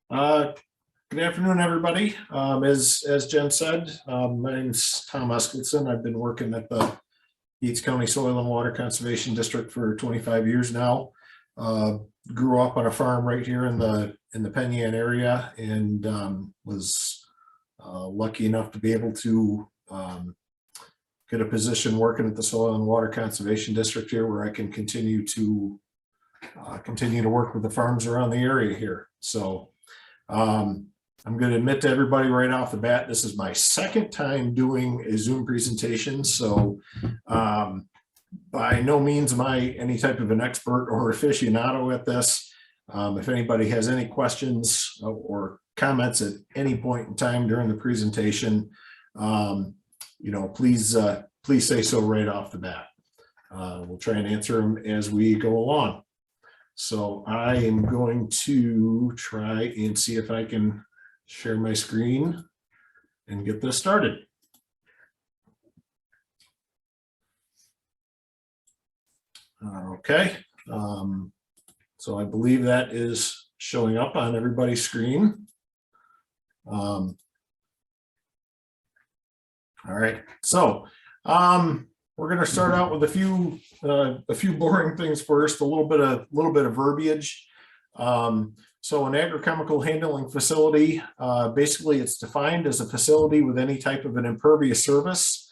Uh, Good afternoon, everybody. As Jen said, my name's Tom Eskildson. I've been working at the Yates County Soil and Water Conservation District for 25 years now. Grew up on a farm right here in the Penn Yan area, and was lucky enough to be able to get a position working at the Soil and Water Conservation District here, where I can continue to work with the farms around the area here. So I'm going to admit to everybody right off the bat, this is my second time doing a Zoom presentation. So by no means am I any type of an expert or aficionado at this. If anybody has any questions or comments at any point in time during the presentation, please say so right off the bat. We'll try and answer them as we go along. So I am going to try and see if I can share my screen and get this started. Okay, so I believe that is showing up on everybody's screen. All right, so we're going to start out with a few boring things first. A little bit of verbiage. So an agrochemical handling facility, basically it's defined as a facility with any type of an impervious surface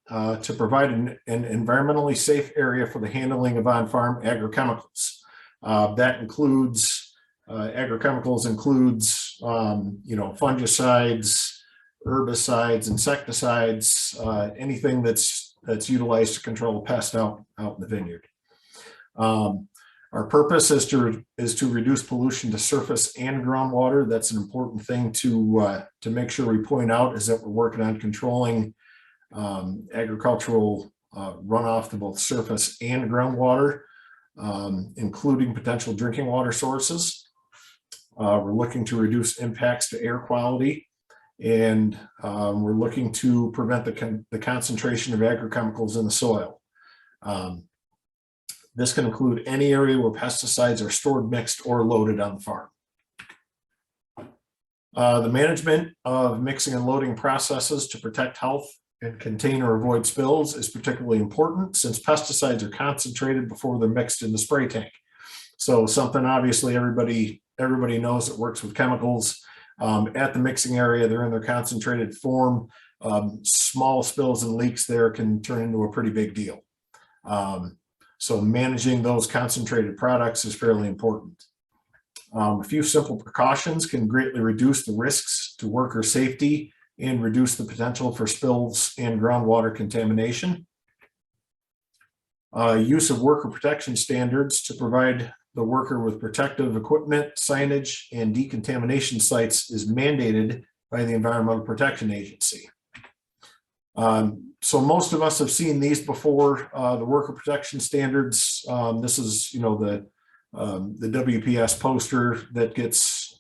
to provide an environmentally safe area for the handling of on-farm agrochemicals. That includes agrochemicals includes fungicides, herbicides, insecticides, anything that's utilized to control pests out in the vineyard. Our purpose is to reduce pollution to surface and groundwater. That's an important thing to make sure we point out, is that we're working on controlling agricultural runoff to both surface and groundwater, including potential drinking water sources. We're looking to reduce impacts to air quality, and we're looking to prevent the concentration of agrochemicals in the soil. This can include any area where pesticides are stored, mixed, or loaded on the farm. The management of mixing and loading processes to protect health and contain or avoid spills is particularly important, since pesticides are concentrated before they're mixed in the spray tank. So something obviously everybody knows that works with chemicals. At the mixing area, they're in their concentrated form. Small spills and leaks there can turn into a pretty big deal. So managing those concentrated products is fairly important. A few simple precautions can greatly reduce the risks to worker safety and reduce the potential for spills and groundwater contamination. Use of worker protection standards to provide the worker with protective equipment, signage, and decontamination sites is mandated by the Environmental Protection Agency. So most of us have seen these before, the worker protection standards. This is, the WPS poster that gets,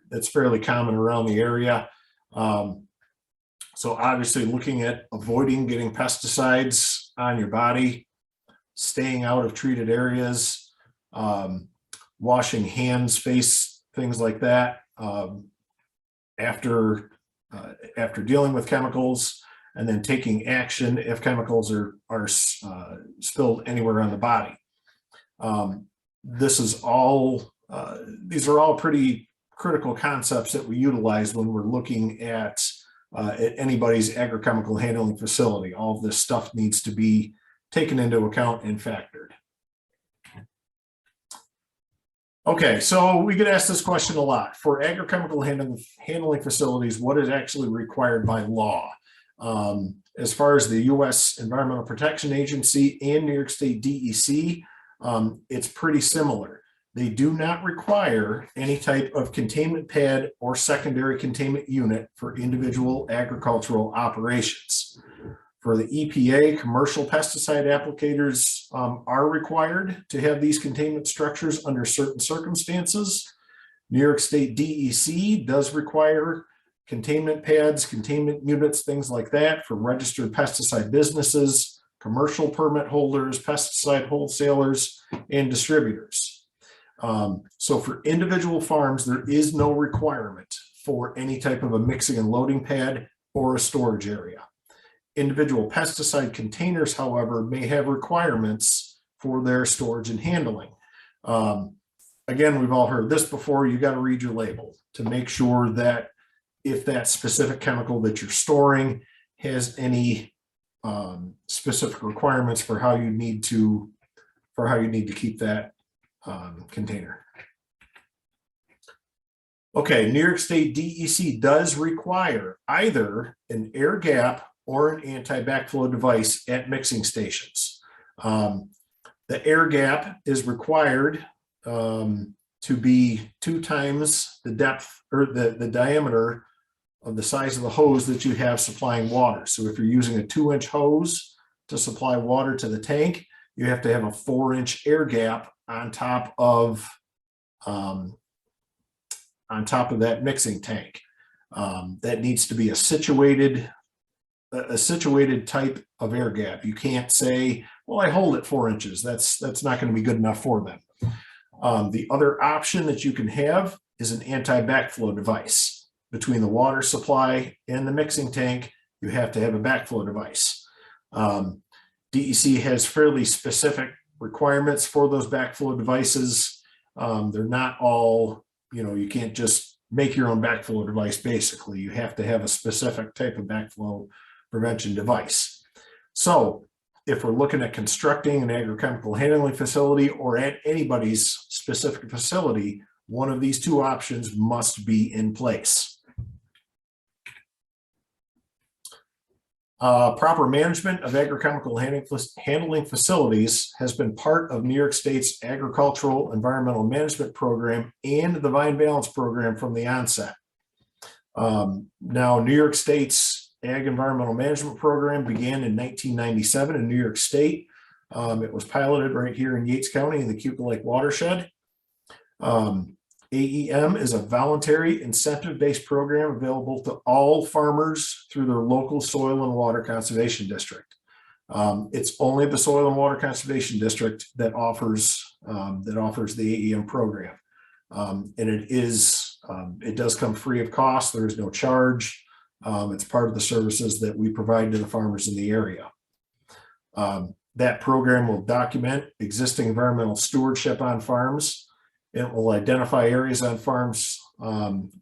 that's fairly common around the area. So obviously looking at avoiding getting pesticides on your body, staying out of treated areas, washing hands, face, things like that, after dealing with chemicals, and then taking action if chemicals are spilled anywhere on the body. These are all pretty critical concepts that we utilize when we're looking at anybody's agrochemical handling facility. All of this stuff needs to be taken into account and factored. Okay, so we get asked this question a lot. For agrochemical handling facilities, what is actually required by law? As far as the U.S. Environmental Protection Agency and New York State DEC, it's pretty similar. They do not require any type of containment pad or secondary containment unit for individual agricultural operations. For the EPA, commercial pesticide applicators are required to have these containment structures under certain circumstances. New York State DEC does require containment pads, containment units, things like that for registered pesticide businesses, commercial permit holders, pesticide wholesalers, and distributors. So for individual farms, there is no requirement for any type of a mixing and loading pad or a storage area. Individual pesticide containers, however, may have requirements for their storage and handling. Again, we've all heard this before. You got to read your label to make sure that if that specific chemical that you're storing has any specific requirements for how you need to keep that container. Okay, New York State DEC does require either an air gap or an anti-backflow device at mixing stations. The air gap is required to be 2 times the depth or the diameter of the size of the hose that you have supplying water. So if you're using a 2-inch hose to supply water to the tank, you have to have a 4-inch air gap on top of that mixing tank. That needs to be a situated type of air gap. You can't say, well, I hold it 4 inches. That's not going to be good enough for them. The other option that you can have is an anti-backflow device. Between the water supply and the mixing tank, you have to have a backflow device. DEC has fairly specific requirements for those backflow devices. They're not all, you can't just make your own backflow device, basically. You have to have a specific type of backflow prevention device. So if we're looking at constructing an agrochemical handling facility or at anybody's specific facility, one of these 2 options must be in place. Proper management of agrochemical handling facilities has been part of New York State's Agricultural Environmental Management Program and the Vine Balance Program from the onset. Now, New York State's Ag Environmental Management Program began in 1997 in New York State. It was piloted right here in Yates County in the Cuca Lake watershed. AEM is a voluntary incentive-based program available to all farmers through their local soil and water conservation district. It's only the Soil and Water Conservation District that offers the AEM program, and it does come free of cost. There is no charge. It's part of the services that we provide to the farmers in the area. That program will document existing environmental stewardship on farms. It will identify areas on farms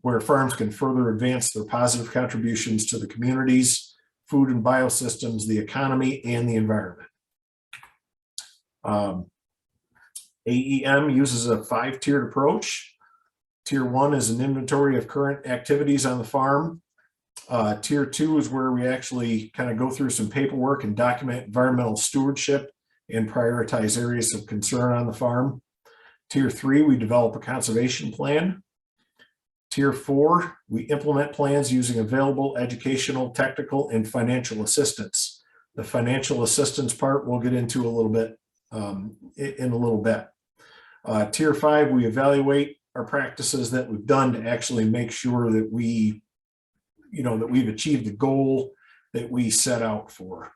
where farms can further advance their positive contributions to the communities, food and biosystems, the economy, and the environment. AEM uses a 5-tiered approach. Tier 1 is an inventory of current activities on the farm. Tier 2 is where we actually kind of go through some paperwork and document environmental stewardship and prioritize areas of concern on the farm. Tier 3, we develop a conservation plan. Tier 4, we implement plans using available educational, technical, and financial assistance. The financial assistance part we'll get into a little bit in a little bit. Tier 5, we evaluate our practices that we've done to actually make sure that we've achieved the goal that we set out for.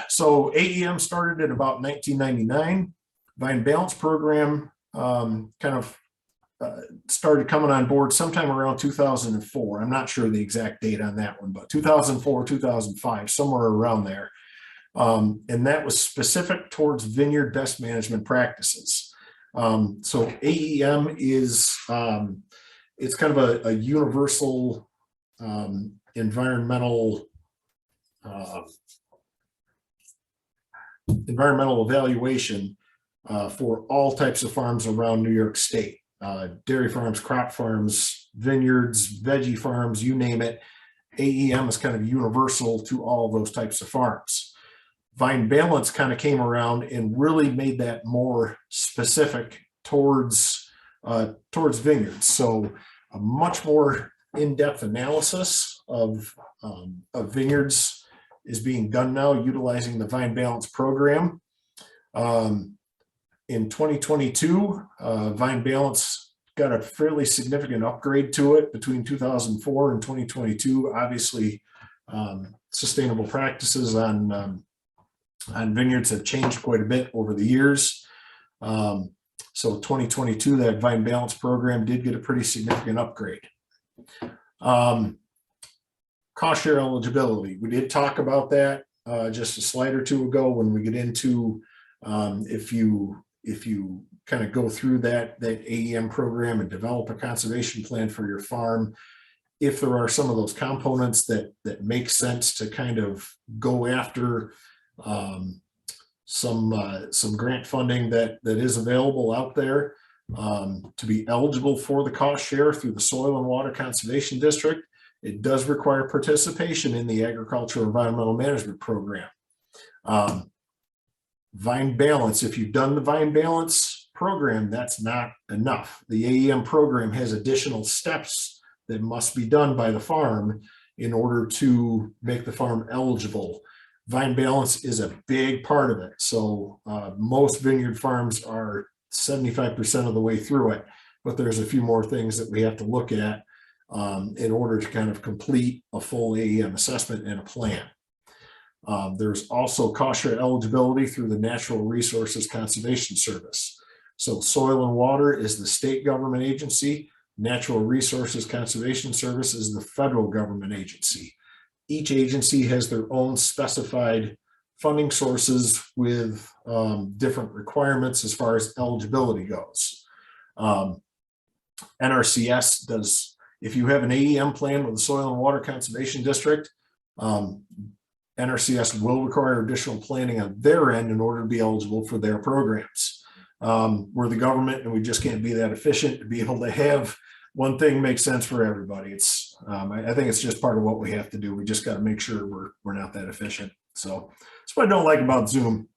So AEM started in about 1999. Vine Balance Program started coming on board sometime around 2004. I'm not sure the exact date on that one, but 2004, 2005, somewhere around there. And that was specific towards vineyard best management practices. So AEM is, it's kind of a universal environmental evaluation for all types of farms around New York State. Dairy farms, crop farms, vineyards, veggie farms, you name it. AEM is kind of universal to all of those types of farms. Vine Balance kind of came around and really made that more specific towards vineyards. So a much more in-depth analysis of vineyards is being done now utilizing the Vine Balance program. In 2022, Vine Balance got a fairly significant upgrade to it between 2004 and 2022. Obviously, sustainable practices on vineyards have changed quite a bit over the years. So 2022, that vine balance program did get a pretty significant upgrade. Cost share eligibility. We did talk about that just a slide or two ago when we get into if you kind of go through that AEM program and develop a conservation plan for your farm. If there are some of those components that make sense to kind of go after some grant funding that is available out there to be eligible for the cost share through the Soil and Water Conservation District, it does require participation in the Agricultural Environmental Management Program. Vine balance, if you've done the vine balance program, that's not enough. The AEM program has additional steps that must be done by the farm in order to make the farm eligible. Vine balance is a big part of it. So most vineyard farms are 75% of the way through it, but there's a few more things that we have to look at in order to kind of complete a full AEM assessment and a plan. There's also cost share eligibility through the Natural Resources Conservation Service. So Soil and Water is the state government agency. Natural Resources Conservation Service is the federal government agency. Each agency has their own specified funding sources with different requirements as far as eligibility goes. NRCS does, if you have an AEM plan with the Soil and Water Conservation District, NRCS will require additional planning on their end in order to be eligible for their programs. We're the government and we just can't be that efficient to be able to have one thing make sense for everybody. It's I think it's just part of what we have to do. We just got to make sure we're not that efficient. So that's what I don't like about Zoom.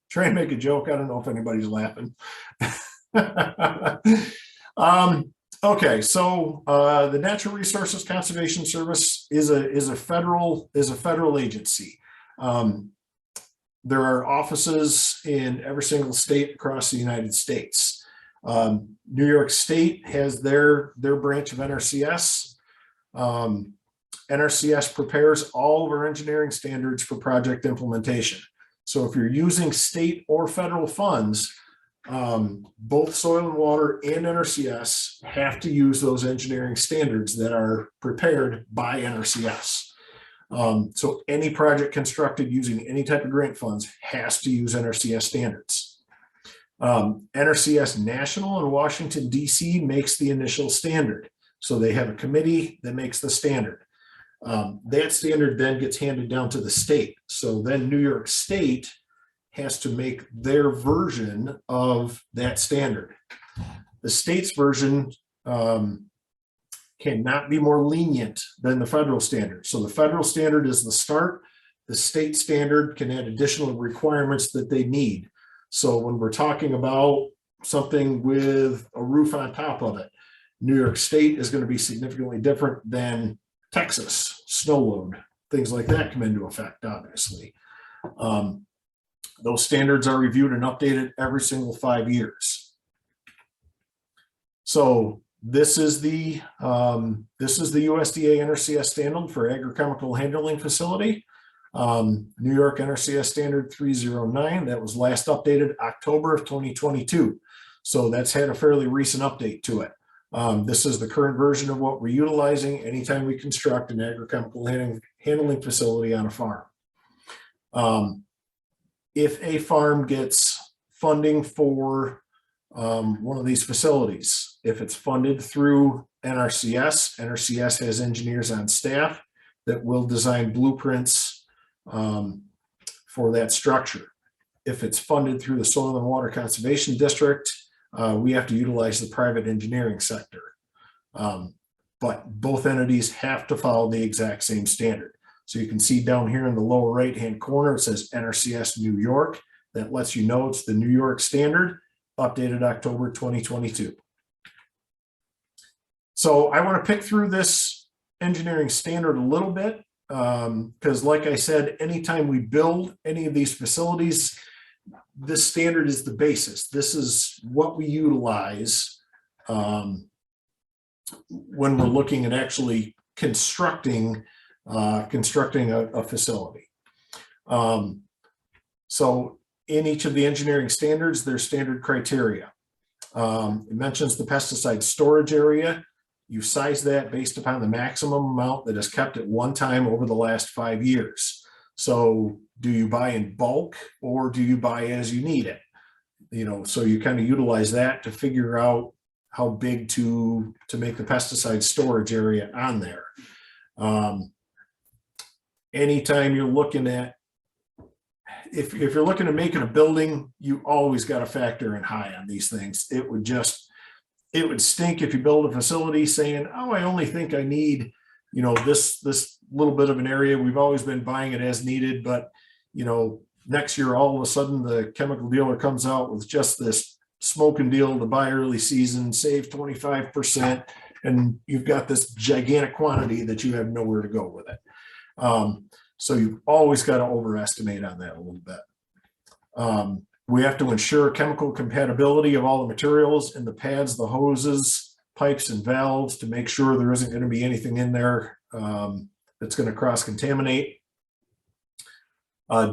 Try and make a joke. I don't know if anybody's laughing. Okay, so the Natural Resources Conservation Service is a federal agency. There are offices in every single state across the United States. New York State has their branch of NRCS. NRCS prepares all of our engineering standards for project implementation. So if you're using state or federal funds, both Soil and Water and NRCS have to use those engineering standards that are prepared by NRCS. So any project constructed using any type of grant funds has to use NRCS standards. NRCS National in Washington, D.C. makes the initial standard. So they have a committee that makes the standard. That standard then gets handed down to the state. So then New York State has to make their version of that standard. The state's version cannot be more lenient than the federal standard. So the federal standard is the start. The state standard can add additional requirements that they need. So when we're talking about something with a roof on top of it, New York State is going to be significantly different than Texas. Snow load, things like that come into effect, obviously. Those standards are reviewed and updated every single 5 years. So this is the USDA NRCS standard for Agrichemical Handling Facility. New York NRCS standard 309, that was last updated October of 2022. So that's had a fairly recent update to it. This is the current version of what we're utilizing anytime we construct an agrichemical handling facility on a farm. If a farm gets funding for one of these facilities, if it's funded through NRCS, NRCS has engineers on staff that will design blueprints for that structure. If it's funded through the Soil and Water Conservation District, we have to utilize the private engineering sector. But both entities have to follow the exact same standard. So you can see down here in the lower right-hand corner, it says NRCS New York. That lets you know it's the New York standard, updated October 2022. So I want to pick through this engineering standard a little bit because like I said, anytime we build any of these facilities, this standard is the basis. This is what we utilize when we're looking at actually constructing a facility. So in each of the engineering standards, there's standard criteria. It mentions the pesticide storage area. You size that based upon the maximum amount that is kept at one time over the last 5 years. So do you buy in bulk or do you buy as you need it? You know, so you kind of utilize that to figure out how big to make the pesticide storage area on there. Anytime you're looking at, if you're looking at making a building, you always got to factor in high on these things. It would stink if you build a facility saying, oh, I only think I need, you know, this little bit of an area. We've always been buying it as needed, but, you know, next year, all of a sudden the chemical dealer comes out with just this smoking deal to buy early season, save 25%, and you've got this gigantic quantity that you have nowhere to go with it. So you've always got to overestimate on that a little bit. We have to ensure chemical compatibility of all the materials in the pads, the hoses, pipes, and valves to make sure there isn't going to be anything in there that's going to cross-contaminate.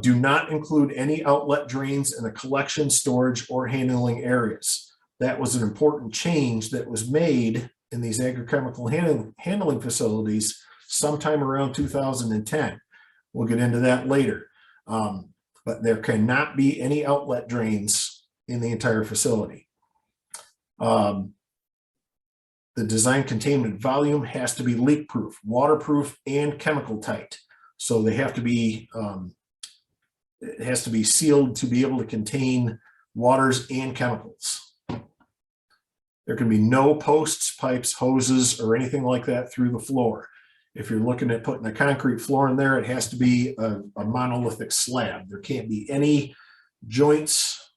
Do not include any outlet drains in the collection, storage, or handling areas. That was an important change that was made in these agrochemical handling facilities sometime around 2010. We'll get into that later. But there cannot be any outlet drains in the entire facility. The design containment volume has to be leak-proof, waterproof, and chemical tight. So they have to be, it has to be sealed to be able to contain waters and chemicals. There can be no posts, pipes, hoses, or anything like that through the floor. If you're looking at putting a concrete floor in there, it has to be a monolithic slab. There can't be any joints,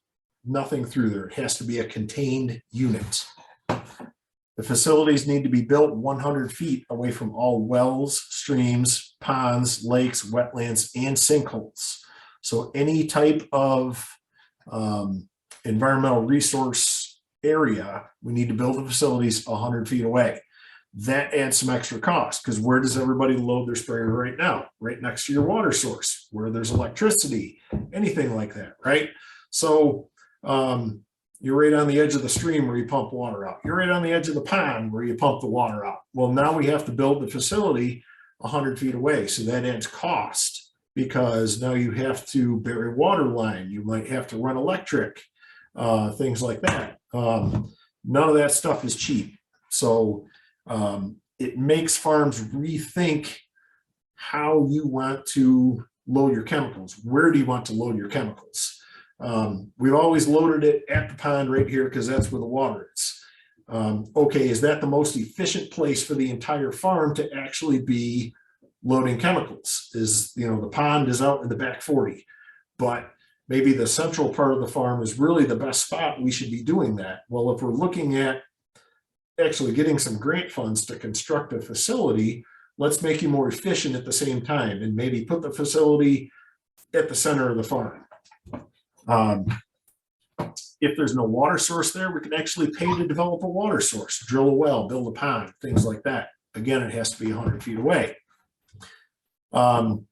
nothing through there. It has to be a contained unit. The facilities need to be built 100 feet away from all wells, streams, ponds, lakes, wetlands, and sinkholes. So any type of environmental resource area, we need to build the facilities 100 feet away. That adds some extra cost because where does everybody load their sprayer right now? Right next to your water source, where there's electricity, anything like that, right? So you're right on the edge of the stream where you pump water out. You're right on the edge of the pond where you pump the water out. Well, now we have to build the facility 100 feet away. So that adds cost because now you have to bury water line. You might have to run electric, things like that. None of that stuff is cheap. So it makes farms rethink how you want to load your chemicals. Where do you want to load your chemicals? We've always loaded it at the pond right here because that's where the water is. Okay, is that the most efficient place for the entire farm to actually be loading chemicals? Is, you know, the pond is out in the back 40, but maybe the central part of the farm is really the best spot. We should be doing that. Well, if we're looking at actually getting some grant funds to construct a facility, let's make you more efficient at the same time and maybe put the facility at the center of the farm. If there's no water source there, we can actually pay to develop a water source, drill a well, build a pond, things like that. Again, it has to be 100 feet away.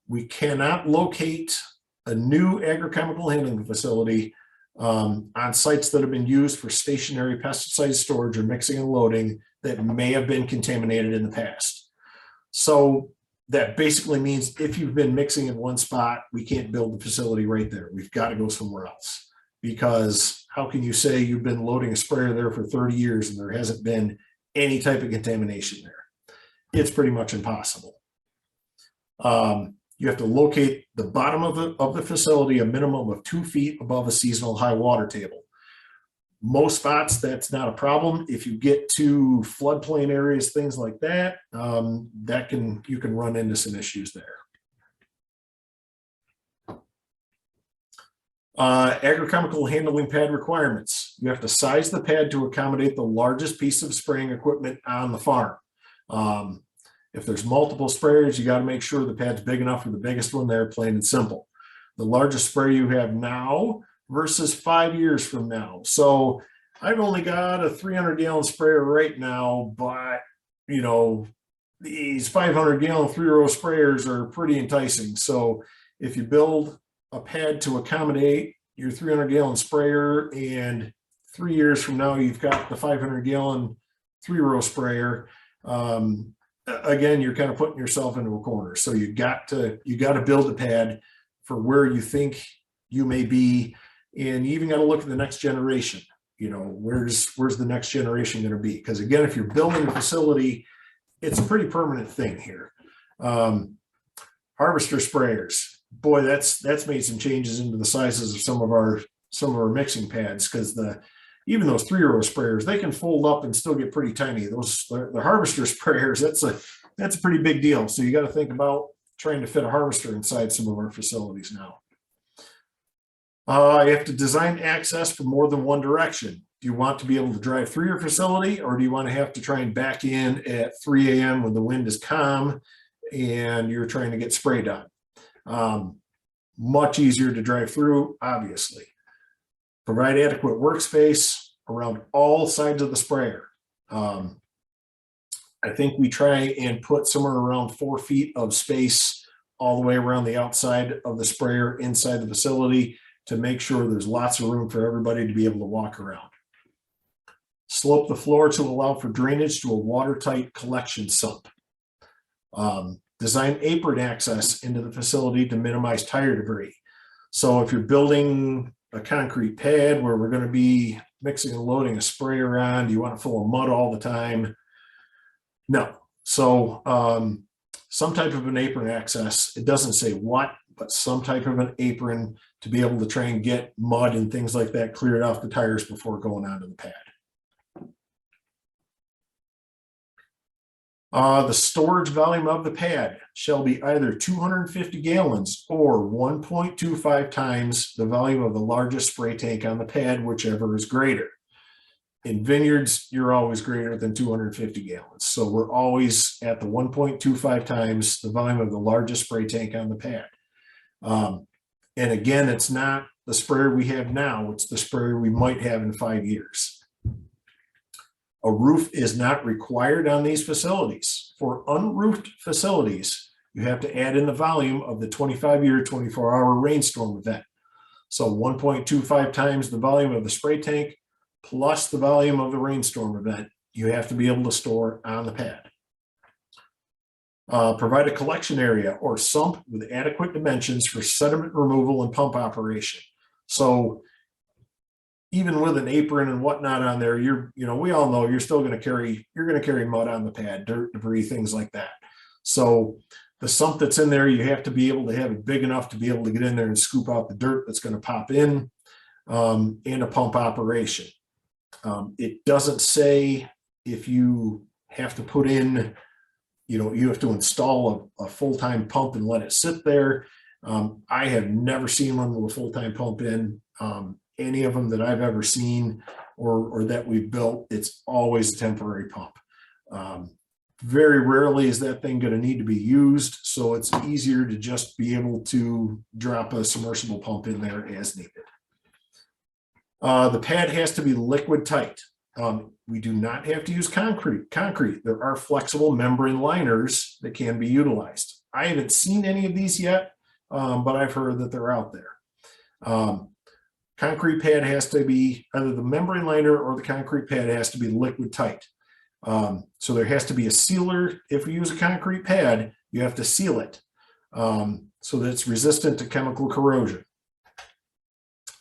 We cannot locate a new agrochemical handling facility on sites that have been used for stationary pesticide storage or mixing and loading that may have been contaminated in the past. So that basically means if you've been mixing in one spot, we can't build the facility right there. We've got to go somewhere else, because how can you say you've been loading a sprayer there for 30 years and there hasn't been any type of contamination there? It's pretty much impossible. You have to locate the bottom of the facility a minimum of 2 feet above a seasonal high water table. Most spots, that's not a problem. If you get to floodplain areas, things like that, you can run into some issues there. Agrichemical handling pad requirements. You have to size the pad to accommodate the largest piece of spraying equipment on the farm. If there's multiple sprayers, you got to make sure the pad's big enough for the biggest one there, plain and simple. The largest sprayer you have now versus 5 years from now. So I've only got a 300-gallon sprayer right now, but you know, these 500-gallon 3-row sprayers are pretty enticing. So if you build a pad to accommodate your 300-gallon sprayer, and 3 years from now, you've got the 500-gallon 3-row sprayer. Again, you're kind of putting yourself into a corner. So you got to build a pad for where you think you may be, and you even got to look at the next generation. You know, where's the next generation going to be? Because again, if you're building a facility, it's a pretty permanent thing here. Harvester sprayers, boy, that's made some changes into the sizes of some of our mixing pads, because even those 3-row sprayers, they can fold up and still get pretty tiny. The harvester sprayers, that's a pretty big deal. So you got to think about trying to fit a harvester inside some of our facilities now. You have to design access for more than one direction. Do you want to be able to drive through your facility, or do you want to have to try and back in at 3 a.m. when the wind is calm and you're trying to get spray done? Much easier to drive through, obviously. Provide adequate workspace around all sides of the sprayer. I think we try and put somewhere around 4 feet of space all the way around the outside of the sprayer inside the facility to make sure there's lots of room for everybody to be able to walk around. Slope the floor to allow for drainage to a watertight collection sump. Design apron access into the facility to minimize tire debris. So if you're building a concrete pad where we're going to be mixing and loading a sprayer on, do you want it full of mud all the time? No. So some type of an apron access, it doesn't say what, but some type of an apron to be able to try and get mud and things like that cleared off the tires before going onto the pad. The storage volume of the pad shall be either 250 gallons or 1.25 times the volume of the largest spray tank on the pad, whichever is greater. In vineyards, you're always greater than 250 gallons. So we're always at the 1.25 times the volume of the largest spray tank on the pad. And again, it's not the sprayer we have now, it's the sprayer we might have in 5 years. A roof is not required on these facilities. For unroofed facilities, you have to add in the volume of the 25-year, 24-hour rainstorm event. So 1.25 times the volume of the spray tank plus the volume of the rainstorm event, you have to be able to store on the pad. Provide a collection area or sump with adequate dimensions for sediment removal and pump operation. So even with an apron and whatnot on there, we all know you're still going to carry mud on the pad, dirt, debris, things like that. So the sump that's in there, you have to be able to have it big enough to be able to get in there and scoop out the dirt that's going to pop in, and a pump operation. It doesn't say if you have to put in, you have to install a full-time pump and let it sit there. I have never seen one with a full-time pump in. Any of them that I've ever seen or that we've built, it's always a temporary pump. Very rarely is that thing going to need to be used, so it's easier to just be able to drop a submersible pump in there as needed. The pad has to be liquid tight. We do not have to use concrete. There are flexible membrane liners that can be utilized. I haven't seen any of these yet, but I've heard that they're out there. Concrete pad has to be either the membrane liner or the concrete pad has to be liquid tight. So there has to be a sealer. If we use a concrete pad, you have to seal it so that it's resistant to chemical corrosion.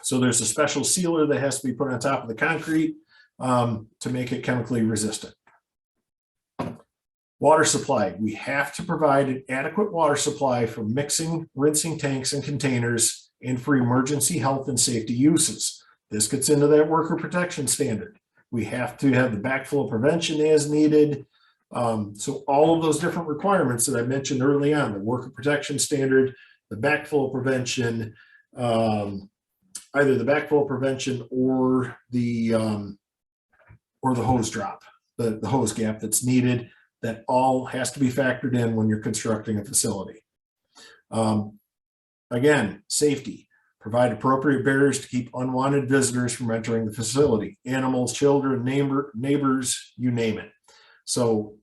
So there's a special sealer that has to be put on top of the concrete to make it chemically resistant. Water supply. We have to provide an adequate water supply for mixing, rinsing tanks and containers and for emergency health and safety uses. This gets into that worker protection standard. We have to have the backflow prevention as needed. So all of those different requirements that I mentioned early on, the worker protection standard, the backflow prevention, either the backflow prevention or the hose drop, the hose gap that's needed, that all has to be factored in when you're constructing a facility. Again, safety. Provide appropriate barriers to keep unwanted visitors from entering the facility. Animals, children, neighbors, you name it. So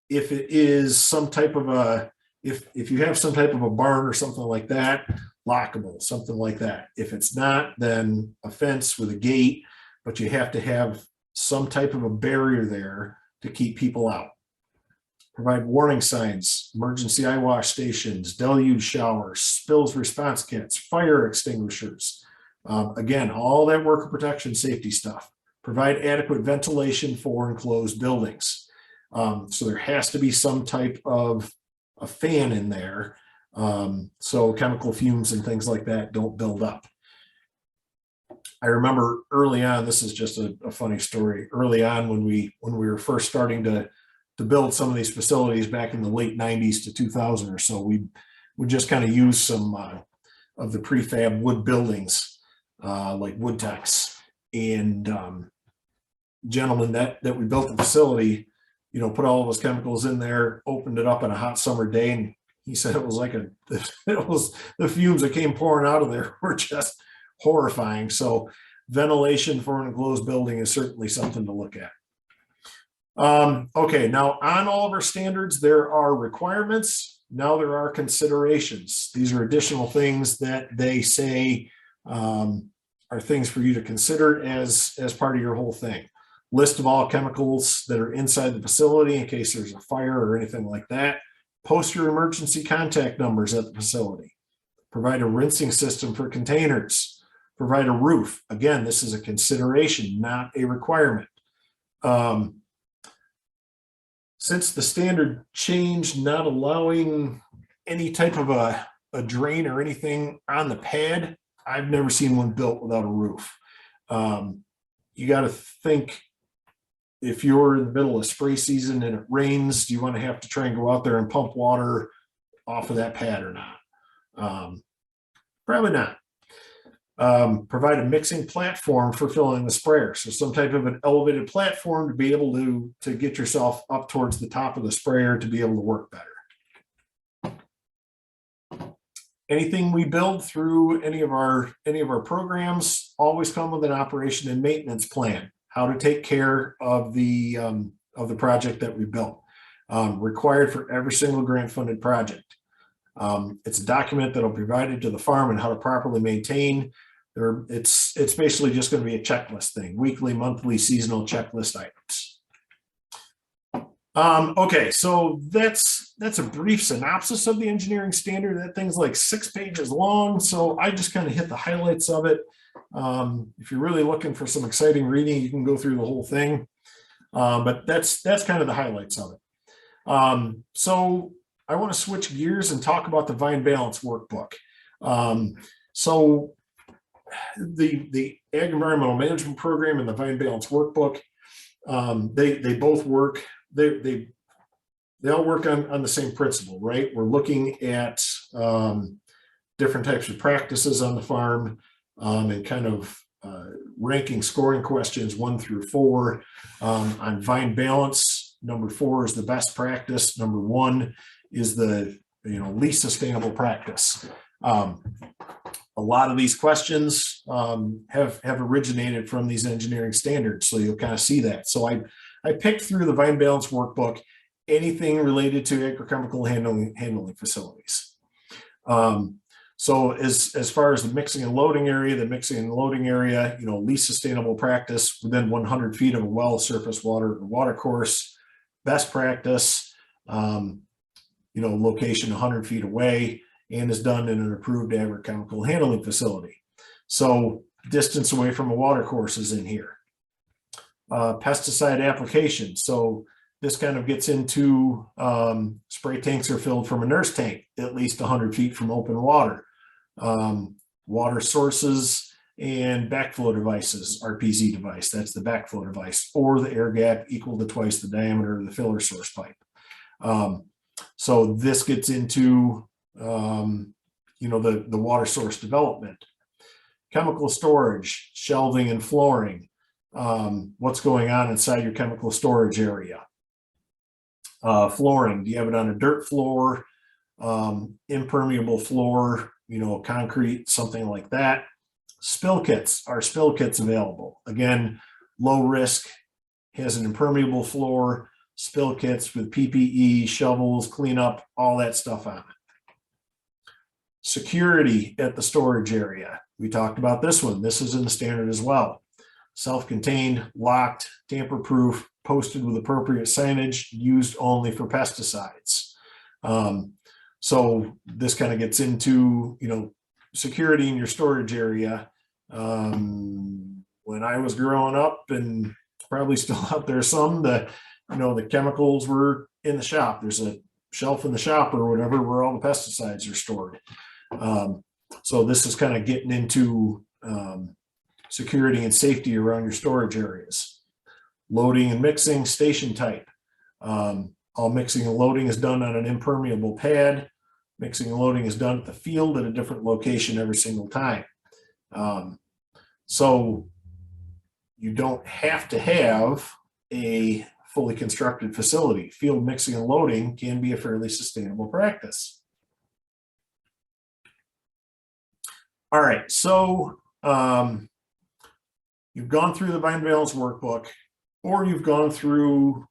if it is some type of if you have some type of a barn or something like that, lockable, something like that. If it's not, then a fence with a gate, but you have to have some type of a barrier there to keep people out. Provide warning signs, emergency eye wash stations, deluge showers, spills response kits, fire extinguishers. Again, all that worker protection safety stuff. Provide adequate ventilation for enclosed buildings. So there has to be some type of a fan in there, so chemical fumes and things like that don't build up. I remember early on, this is just a funny story, early on when we were first starting to build some of these facilities back in the late 90s to 2000 or so, we just kind of use some of the prefab wood buildings, like Wood Techs. And gentleman that we built the facility, you know, put all of those chemicals in there, opened it up on a hot summer day, and he said it was like it was the fumes that came pouring out of there were just horrifying. So ventilation for an enclosed building is certainly something to look at. Okay, now on all of our standards, there are requirements. Now there are considerations. These are additional things that they say are things for you to consider as part of your whole thing. List of all chemicals that are inside the facility in case there's a fire or anything like that. Post your emergency contact numbers at the facility. Provide a rinsing system for containers. Provide a roof. Again, this is a consideration, not a requirement. Since the standard changed, not allowing any type of a drain or anything on the pad, I've never seen one built without a roof. You got to think, if you're in the middle of spray season and it rains, do you want to have to try and go out there and pump water off of that pad or not? Probably not. Provide a mixing platform for filling the sprayer. So some type of an elevated platform to be able to get yourself up towards the top of the sprayer to be able to work better. Anything we build through any of our programs always come with an operation and maintenance plan, how to take care of the project that we built, required for every single grant funded project. It's a document that will be provided to the farm and how to properly maintain. It's basically just going to be a checklist thing, weekly, monthly, seasonal checklist items. Okay, so that's a brief synopsis of the engineering standard. That thing's like 6 pages long, so I just kind of hit the highlights of it. If you're really looking for some exciting reading, you can go through the whole thing, but that's kind of the highlights of it. So I want to switch gears and talk about the Vine Balance workbook. So the Ag Environmental Management Program and the Vine Balance workbook, they both work. They all work on the same principle, right? We're looking at different types of practices on the farm, and kind of ranking scoring questions 1 through 4. On Vine Balance, number 4 is the best practice. Number 1 is the least sustainable practice. A lot of these questions have originated from these engineering standards, so you'll kind of see that. So I picked through the Vine Balance workbook anything related to agrochemical handling facilities. So as far as the mixing and loading area, least sustainable practice within 100 feet of a well, surface water, or water course. Best practice, location 100 feet away and is done in an approved agrochemical handling facility. So distance away from a water course is in here. Pesticide application. So this kind of gets into spray tanks are filled from a nurse tank at least 100 feet from open water. Water sources and backflow devices, RPZ device, that's the backflow device, or the air gap equal to twice the diameter of the filler source pipe. So this gets into the water source development, chemical storage, shelving and flooring, what's going on inside your chemical storage area. Flooring, do you have it on a dirt floor, impermeable floor, concrete, something like that. Spill kits, are spill kits available? Again, low risk, has an impermeable floor, spill kits with PPE, shovels, cleanup, all that stuff on it. Security at the storage area. We talked about this one. This is in the standard as well. Self-contained, locked, tamper-proof, posted with appropriate signage, used only for pesticides. So this kind of gets into, security in your storage area. When I was growing up, and probably still out there some, the chemicals were in the shop. There's a shelf in the shop or whatever where all the pesticides are stored. So this is kind of getting into security and safety around your storage areas. Loading and mixing, station type. All mixing and loading is done on an impermeable pad. Mixing and loading is done at the field at a different location every single time. So you don't have to have a fully constructed facility. Field mixing and loading can be a fairly sustainable practice. All right, so you've gone through the Vine Balance Workbook, or you've gone through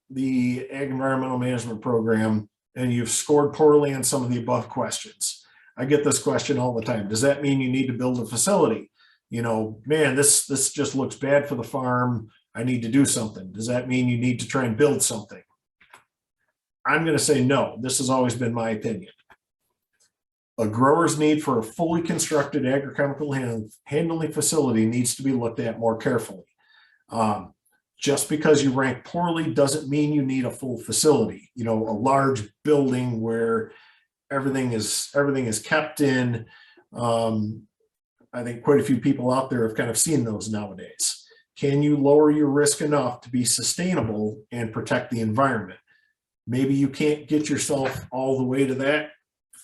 the Ag Environmental Management Program, and you've scored poorly on some of the above questions. I get this question all the time. Does that mean you need to build a facility? Man, this just looks bad for the farm. I need to do something. Does that mean you need to try and build something? I'm going to say no. This has always been my opinion. A grower's need for a fully constructed agrichemical handling facility needs to be looked at more carefully. Just because you rank poorly doesn't mean you need a full facility. A large building where everything is kept in. I think quite a few people out there have kind of seen those nowadays. Can you lower your risk enough to be sustainable and protect the environment? Maybe you can't get yourself all the way to that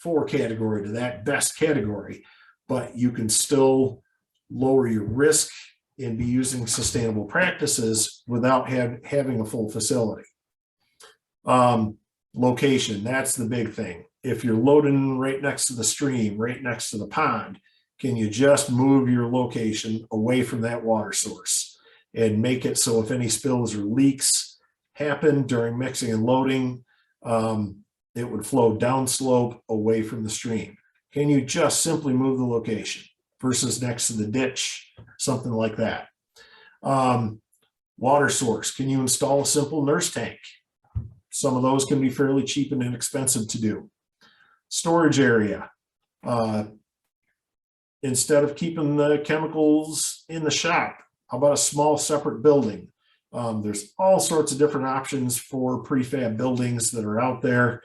4 category, to that best category, but you can still lower your risk and be using sustainable practices without having a full facility. Location, that's the big thing. If you're loading right next to the stream, right next to the pond, can you just move your location away from that water source and make it so if any spills or leaks happen during mixing and loading, it would flow downslope away from the stream? Can you just simply move the location versus next to the ditch, something like that? Water source, can you install a simple nurse tank? Some of those can be fairly cheap and inexpensive to do. Storage area. Instead of keeping the chemicals in the shop, how about a small separate building? There's all sorts of different options for prefab buildings that are out there.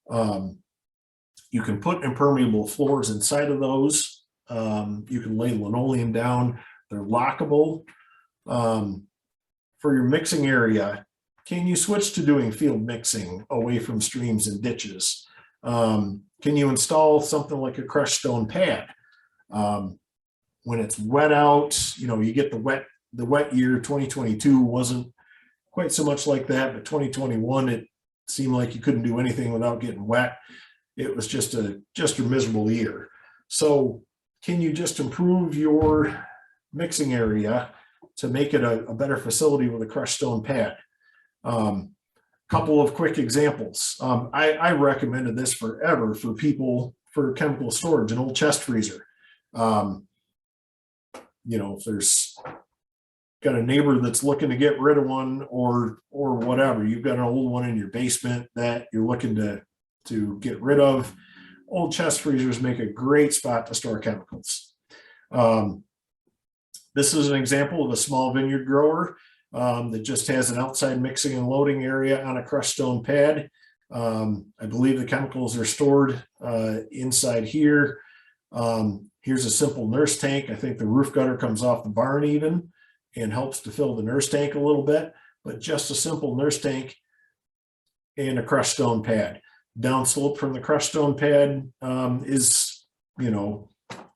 You can put impermeable floors inside of those. You can lay linoleum down. They're lockable. For your mixing area, can you switch to doing field mixing away from streams and ditches? Can you install something like a crushed stone pad? When it's wet out, you get the wet year. 2022 wasn't quite so much like that, but 2021, it seemed like you couldn't do anything without getting wet. It was just a miserable year. So can you just improve your mixing area to make it a better facility with a crushed stone pad? Couple of quick examples. I recommended this forever for people for chemical storage, an old chest freezer. If there's got a neighbor that's looking to get rid of one or whatever, you've got an old one in your basement that you're looking to get rid of, old chest freezers make a great spot to store chemicals. This is an example of a small vineyard grower that just has an outside mixing and loading area on a crushed stone pad. I believe the chemicals are stored inside here. Here's a simple nurse tank. I think the roof gutter comes off the barn even and helps to fill the nurse tank a little bit, but just a simple nurse tank and a crushed stone pad. Downslope from the crushed stone pad is, 10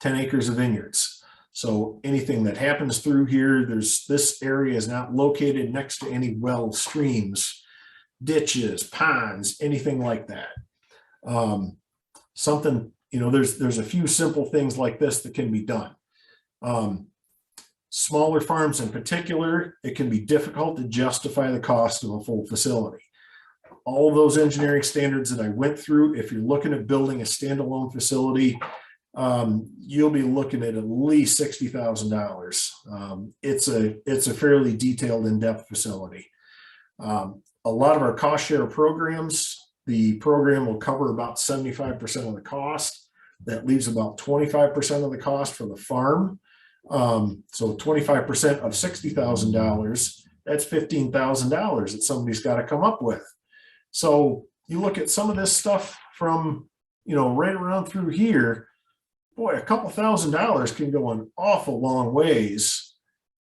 acres of vineyards. So anything that happens through here, this area is not located next to any well streams, ditches, ponds, anything like that. There's a few simple things like this that can be done. Smaller farms in particular, it can be difficult to justify the cost of a full facility. all those engineering standards that I went through, if you're looking at building a standalone facility, you'll be looking at least $60,000. It's a fairly detailed, in-depth facility. A lot of our cost share programs, the program will cover about 75% of the cost. That leaves about 25% of the cost for the farm. So 25% of $60,000, that's $15,000 that somebody's got to come up with. So you look at some of this stuff from, right around through here, boy, a couple $1,000s can go an awful long ways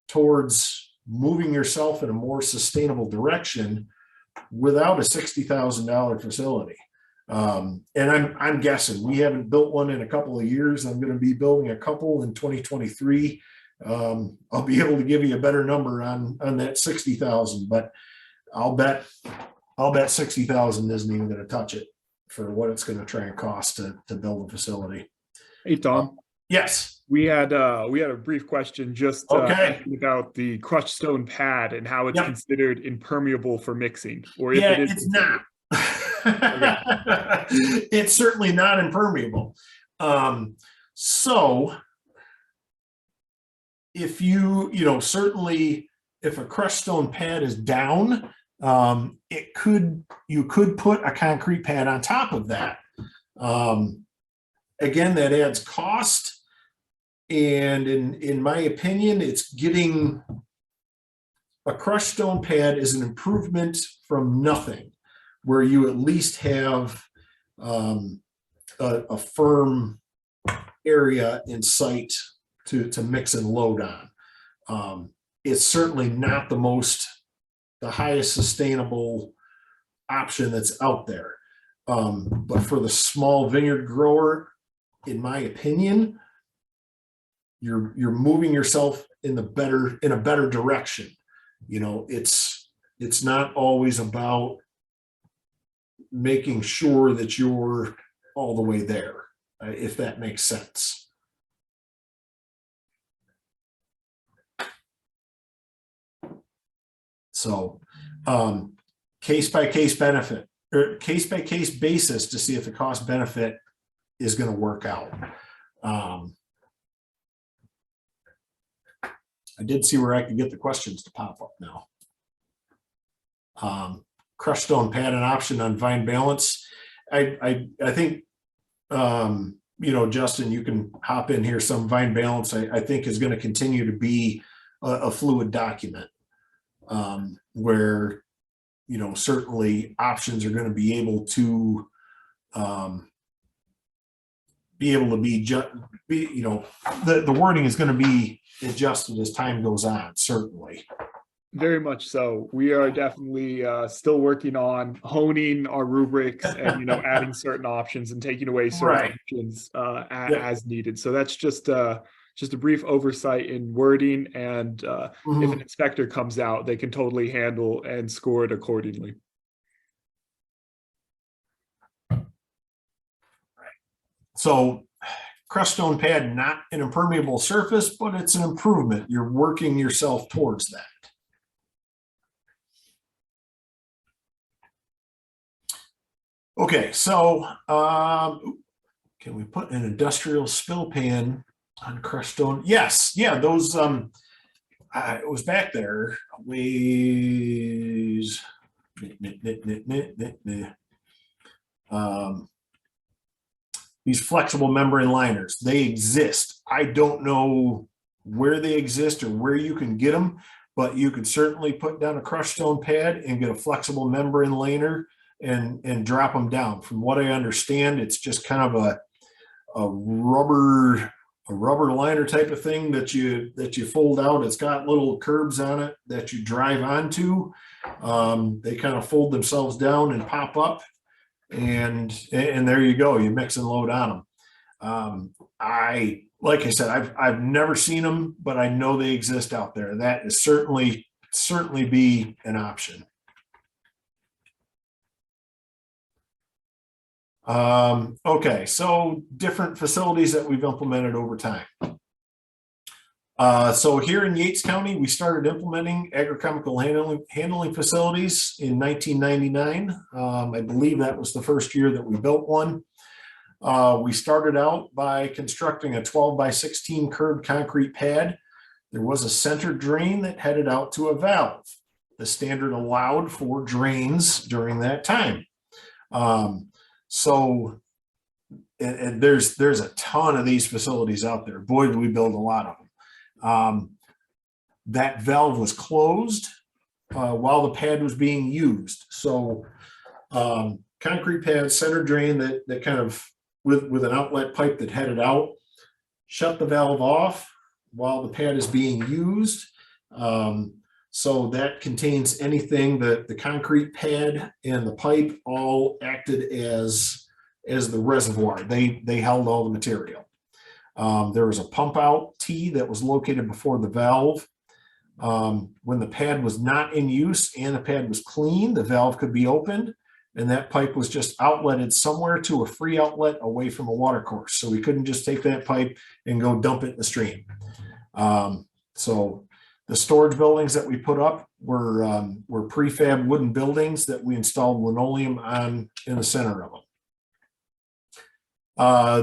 towards moving yourself in a more sustainable direction without a $60,000 facility. And I'm guessing we haven't built one in a couple of years. I'm going to be building a couple in 2023. I'll be able to give you a better number on that 60,000, but I'll bet 60,000 isn't even going to touch it for what it's going to try and cost to build a facility. Hey, Tom. Yes. We had a brief question just about the crushed stone pad and how it's considered impermeable for mixing, or if it is. It's not. It's certainly not impermeable. So if certainly if a crushed stone pad is down, you could put a concrete pad on top of that. Again, that adds cost. And in my opinion, it's getting a crushed stone pad is an improvement from nothing, where you at least have a firm area in sight to mix and load on. It's certainly not the highest sustainable option that's out there. But for the small vineyard grower, in my opinion, you're moving yourself in a better direction. It's not always about making sure that you're all the way there, if that makes sense. So case-by-case benefit, or case-by-case basis to see if the cost benefit is going to work out. I did see where I could get the questions to pop up now. Crushed stone pad, an option on vine balance. I think, Justin, you can hop in here. Some vine balance, I think, is going to continue to be a fluid document, where, certainly options are going to be able to the wording is going to be adjusted as time goes on, certainly. Very much so. We are definitely still working on honing our rubrics and adding certain options and taking away certain options as needed. So that's just a brief oversight in wording, and if an inspector comes out, they can totally handle and score it accordingly. So crushed stone pad, not an impermeable surface, but it's an improvement. You're working yourself towards that. Okay, so can we put an industrial spill pan on crushed stone? Yes, yeah, those it was back there. These flexible membrane liners, they exist. I don't know where they exist or where you can get them, but you could certainly put down a crushed stone pad and get a flexible membrane liner and drop them down. From what I understand, it's just kind of a rubber liner type of thing that you fold out. It's got little curbs on it that you drive onto. They kind of fold themselves down and pop up, and there you go. You mix and load on them. Like I said, I've never seen them, but I know they exist out there. That is certainly be an option. Okay, so different facilities that we've implemented over time. So here in Yates County, we started implementing agrichemical handling facilities in 1999. I believe that was the first year that we built one. We started out by constructing a 12 by 16 curved concrete pad. There was a center drain that headed out to a valve. The standard allowed for drains during that time. And there's a ton of these facilities out there. Boy, did we build a lot of them. That valve was closed while the pad was being used. So concrete pad, center drain that kind of with an outlet pipe that headed out, shut the valve off while the pad is being used. So that contains anything that the concrete pad and the pipe all acted as the reservoir. They held all the material. There was a pump out T that was located before the valve. When the pad was not in use and the pad was clean, the valve could be opened, and that pipe was just outletted somewhere to a free outlet away from a water course. So we couldn't just take that pipe and go dump it in the stream. So the storage buildings that we put up were prefab wooden buildings that we installed linoleum on in the center of them.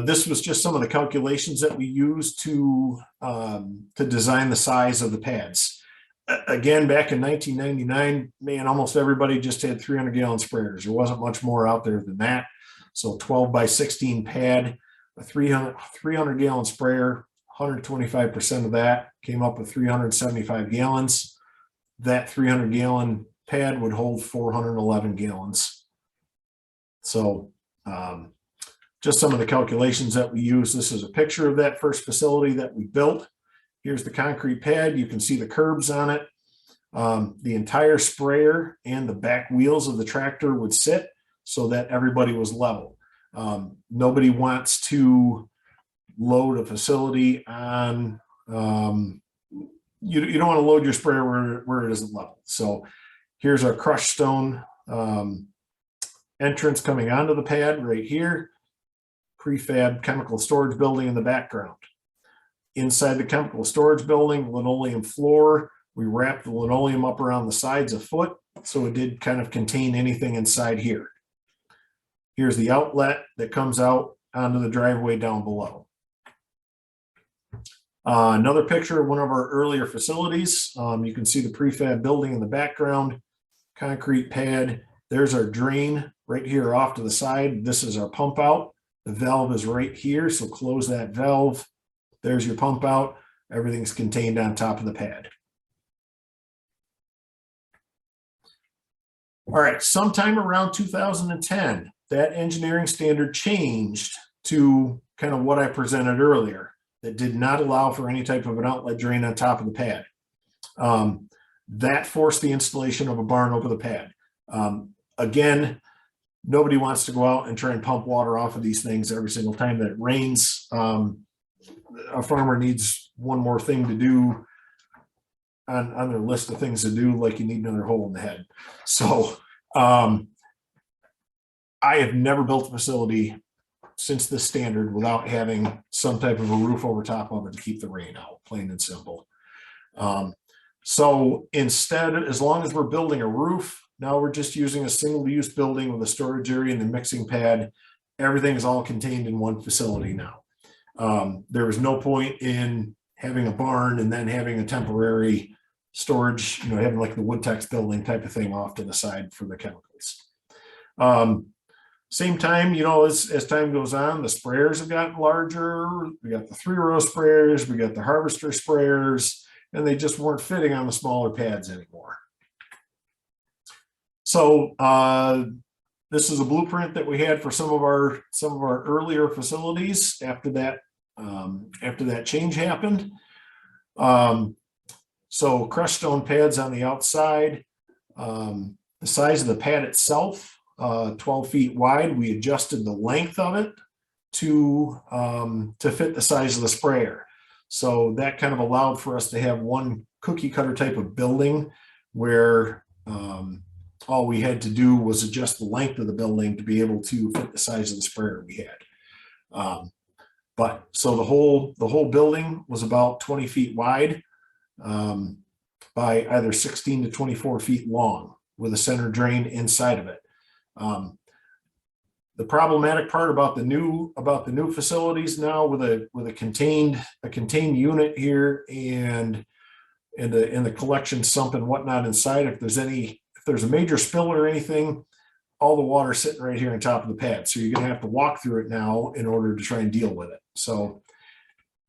This was just some of the calculations that we used to design the size of the pads. Again, back in 1999, man, almost everybody just had 300-gallon sprayers. There wasn't much more out there than that. So 12 by 16 pad, a 300-gallon sprayer, 125% of that came up with 375 gallons. That 300-gallon pad would hold 411 gallons. So just some of the calculations that we use. This is a picture of that first facility that we built. Here's the concrete pad. You can see the curbs on it. The entire sprayer and the back wheels of the tractor would sit so that everybody was level. Nobody wants to load a facility on, you don't want to load your sprayer where it isn't level. So here's our crushed stone entrance coming onto the pad right here. Prefab chemical storage building in the background. Inside the chemical storage building, linoleum floor. We wrapped the linoleum up around the sides a foot, so it did kind of contain anything inside here. Here's the outlet that comes out onto the driveway down below. Another picture of one of our earlier facilities. You can see the prefab building in the background, concrete pad. There's our drain right here off to the side. This is our pump out. The valve is right here, so close that valve. There's your pump out. Everything's contained on top of the pad. All right, sometime around 2010, that engineering standard changed to kind of what I presented earlier, that did not allow for any type of an outlet drain on top of the pad. That forced the installation of a barn over the pad. Again, nobody wants to go out and try and pump water off of these things every single time that it rains. A farmer needs one more thing to do on their list of things to do, like you need another hole in the head. So I have never built a facility since this standard without having some type of a roof over top of it to keep the rain out, plain and simple. So instead, as long as we're building a roof, now we're just using a single-use building with a storage area and a mixing pad. Everything is all contained in one facility now. There was no point in having a barn and then having a temporary storage, having like the Woodtex building type of thing off to the side for the chemicals. Same time, as time goes on, the sprayers have gotten larger. We got the 3-row sprayers, we got the harvester sprayers, and they just weren't fitting on the smaller pads anymore. So this is a blueprint that we had for some of our earlier facilities after that change happened. So crushed stone pads on the outside. The size of the pad itself, 12 feet wide. We adjusted the length of it to fit the size of the sprayer. So that kind of allowed for us to have one cookie cutter type of building where all we had to do was adjust the length of the building to be able to fit the size of the sprayer we had. But so the whole building was about 20 feet wide, by either 16 to 24 feet long, with a center drain inside of it. The problematic part about the new facilities now, with a contained unit here, and the collection sump and whatnot inside, if there's a major spill or anything, all the water sitting right here on top of the pad. So you're going to have to walk through it now in order to try and deal with it. So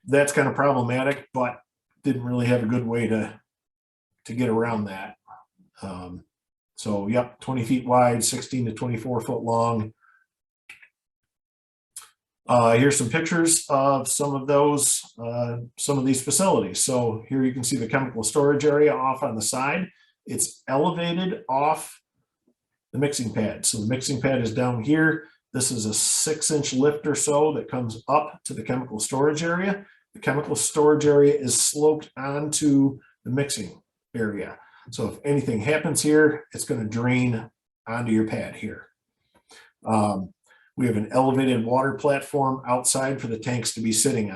that's kind of problematic, but didn't really have a good way to get around that. So yep, 20 feet wide, 16 to 24 foot long. Here's some pictures of some of these facilities. So here you can see the chemical storage area off on the side. It's elevated off the mixing pad. So the mixing pad is down here. This is a 6-inch lift or so that comes up to the chemical storage area. The chemical storage area is sloped onto the mixing area. So if anything happens here, it's going to drain onto your pad here. We have an elevated water platform outside for the tanks to be sitting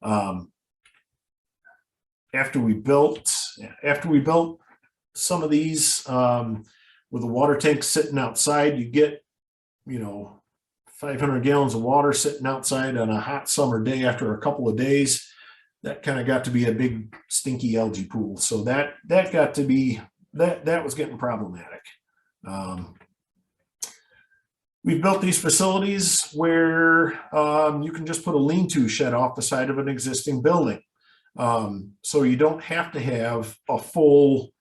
on. After we built some of these, with the water tank sitting outside, you get, 500 gallons of water sitting outside on a hot summer day. After a couple of days, that kind of got to be a big stinky algae pool. So that got to be, that was getting problematic. We've built these facilities where you can just put a lean-to shed off the side of an existing building. So you don't have to have a full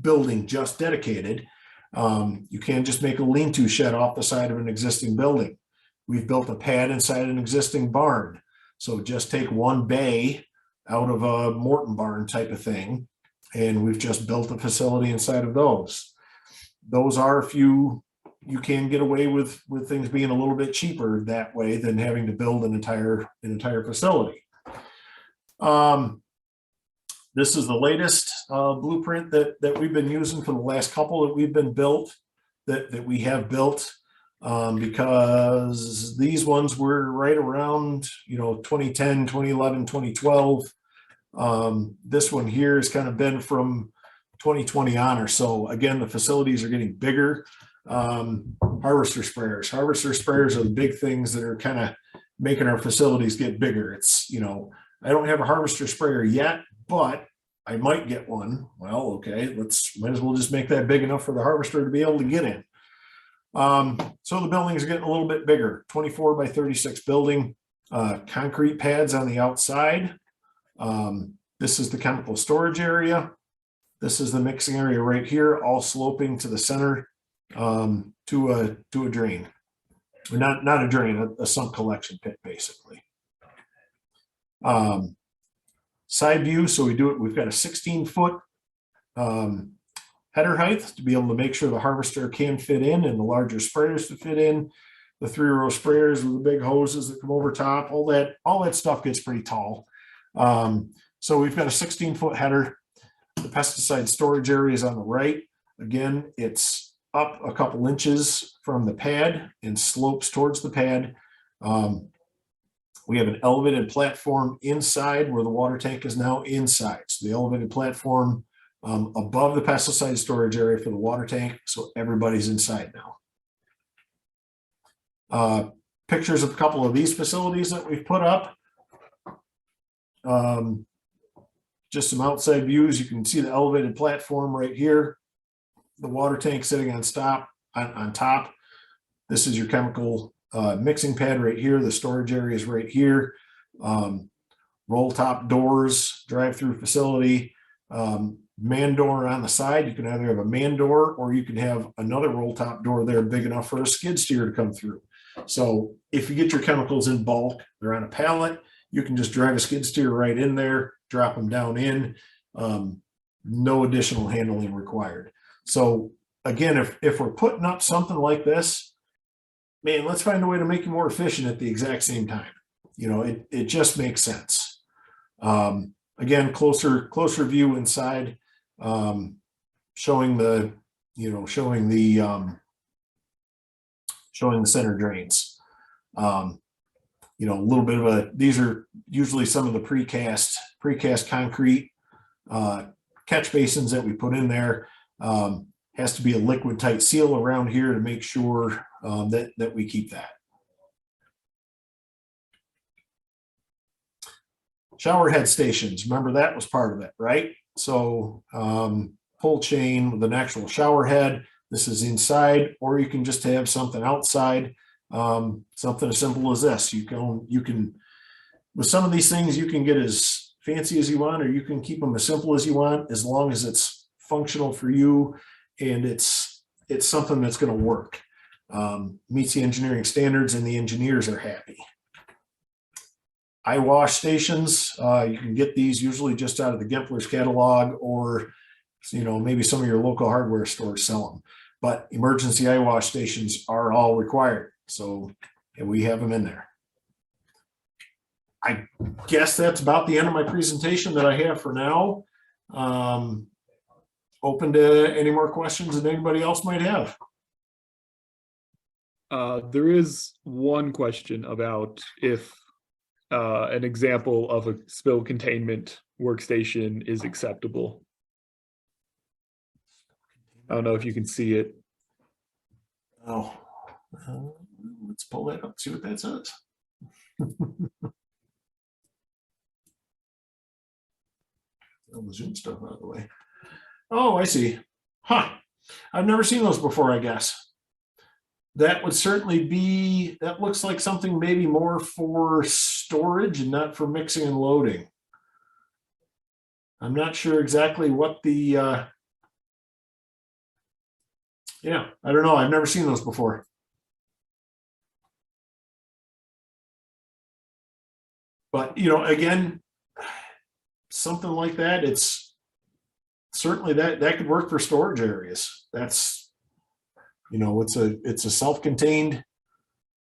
building just dedicated. You can just make a lean-to shed off the side of an existing building. We've built a pad inside an existing barn. So just take one bay out of a Morton barn type of thing, and we've just built a facility inside of those. Those are a few. You can get away with things being a little bit cheaper that way than having to build an entire facility. This is the latest blueprint that we've been using for the last couple that we've been built, that we have built, because these ones were right around 2010, 2011, 2012. This one here has kind of been from 2020 on or so. Again, the facilities are getting bigger. Harvester sprayers are the big things that are kind of making our facilities get bigger. It's, I don't have a harvester sprayer yet, but I might get one. Well, okay, might as well just make that big enough for the harvester to be able to get in. So the buildings are getting a little bit bigger, 24 by 36 building, concrete pads on the outside. This is the chemical storage area. This is the mixing area right here, all sloping to the center, to a drain. Not a drain, a sump collection pit, basically. Side view, so we've got a 16-foot header height to be able to make sure the harvester can fit in and the larger sprayers to fit in. The 3-row sprayers with the big hoses that come over top, all that stuff gets pretty tall. So we've got a 16-foot header. The pesticide storage area is on the right. Again, it's up a couple inches from the pad and slopes towards the pad. We have an elevated platform inside where the water tank is now inside. So the elevated platform above the pesticide storage area for the water tank, so everybody's inside now. Pictures of a couple of these facilities that we've put up. Just some outside views. You can see the elevated platform right here. The water tank sitting on top. This is your chemical mixing pad right here. The storage area is right here. Roll top doors, drive-through facility, man door on the side. You can either have a man door or you can have another roll top door there big enough for a skid steer to come through. So if you get your chemicals in bulk, they're on a pallet, you can just drive a skid steer right in there, drop them down in, no additional handling required. So again, if we're putting up something like this, man, let's find a way to make it more efficient at the exact same time. It just makes sense. Again, closer view inside, showing the center drains. you know, a little bit of these are usually some of the precast concrete catch basins that we put in there. Has to be a liquid tight seal around here to make sure that we keep that. Shower head stations, remember that was part of it, right? So pull chain with an actual shower head. This is inside, or you can just have something outside. Something as simple as this. You can, with some of these things, you can get as fancy as you want, or you can keep them as simple as you want, as long as it's functional for you and it's something that's going to work. Meets the engineering standards and the engineers are happy. Eye wash stations, you can get these usually just out of the Gempler's catalog, or you know, maybe some of your local hardware stores sell them. But emergency eye wash stations are all required, so we have them in there. I guess that's about the end of my presentation that I have for now. Open to any more questions that anybody else might have. There is one question about if an example of a spill containment workstation is acceptable. I don't know if you can see it. Oh, let's pull that up, see what that says. The Zoom stuff out of the way. Oh, I see. Huh. I've never seen those before, I guess. That would certainly be, that looks like something maybe more for storage and not for mixing and loading. I'm not sure exactly what the, yeah, I don't know. I've never seen those before. But, you know, again, something like that, it's certainly that could work for storage areas. That's, you know, it's a self-contained,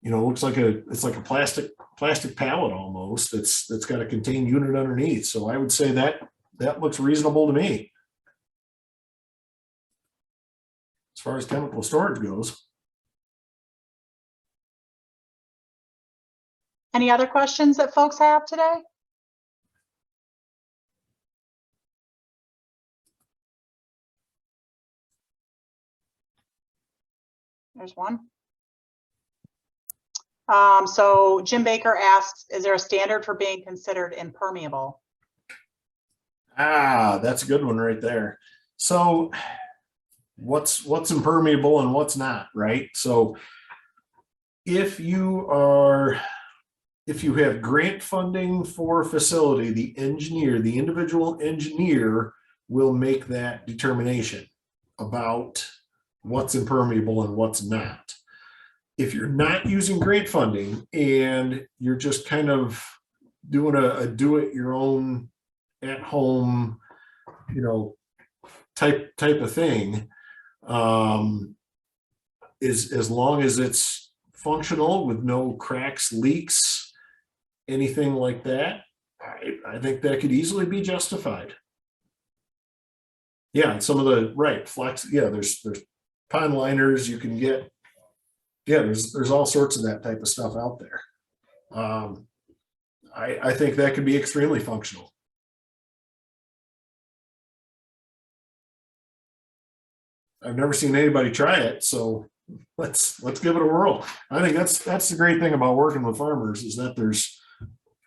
you know, it's like a plastic pallet almost. That's got a contained unit underneath. So I would say that looks reasonable to me as far as chemical storage goes. Any other questions that folks have today? There's one. So Jim Baker asks, is there a standard for being considered impermeable? Ah, that's a good one right there. So what's impermeable and what's not, right? So if you have grant funding for a facility, the individual engineer will make that determination about what's impermeable and what's not. If you're not using grant funding and you're just kind of doing a do-it-your-own at-home, you know, type of thing, is as long as it's functional with no cracks, leaks, anything like that, I think that could easily be justified. Yeah, and some of the flex, yeah, there's pond liners you can get. Yeah, there's all sorts of that type of stuff out there. I think that could be extremely functional. I've never seen anybody try it, so let's give it a whirl. I think that's the great thing about working with farmers, is that there's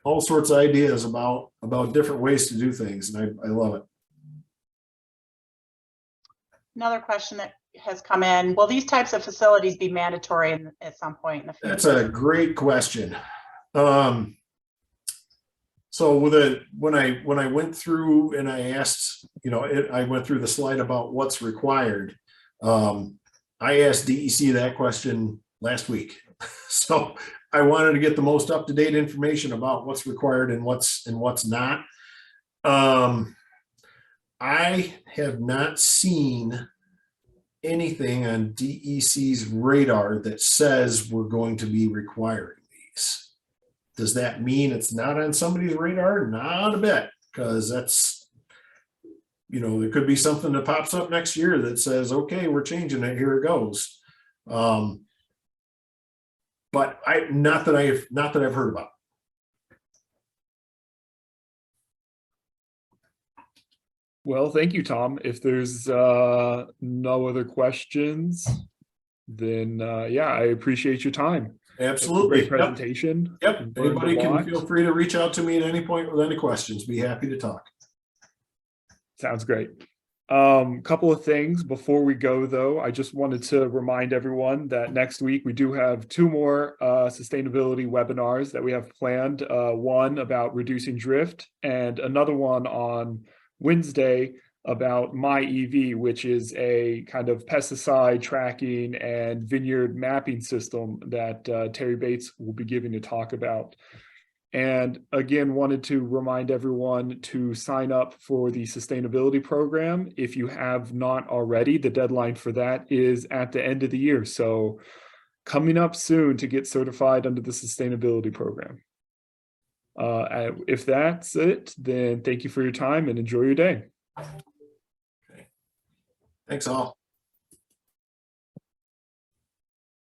all sorts of ideas about different ways to do things, and I love it. Another question that has come in, will these types of facilities be mandatory at some point in the future? That's a great question. So when I went through and I asked, you know, I went through the slide about what's required. I asked DEC that question last week. So I wanted to get the most up-to-date information about what's required and what's not. I have not seen anything on DEC's radar that says we're going to be requiring these. Does that mean it's not on somebody's radar? Not a bit, because that's, you know, there could be something that pops up next year that says, okay, we're changing it, here it goes. but not that I've heard about. Well, thank you, Tom. If there's no other questions, then yeah, I appreciate your time. Absolutely. Great presentation. Yep. Learned Anybody a can lot. feel free to reach out to me at any point with any questions. Be happy to talk. Sounds great. Couple of things before we go, though. I just wanted to remind everyone that next week we do have 2 more sustainability webinars that we have planned. One about reducing drift and another one on Wednesday about My EV, which is a kind of pesticide tracking and vineyard mapping system that Terry Bates will be giving a talk about. And again, wanted to remind everyone to sign up for the sustainability program. If you have not already, the deadline for that is at the end of the year. So coming up soon to get certified under the sustainability program. If that's it, then thank you for your time and enjoy your day. Thanks all.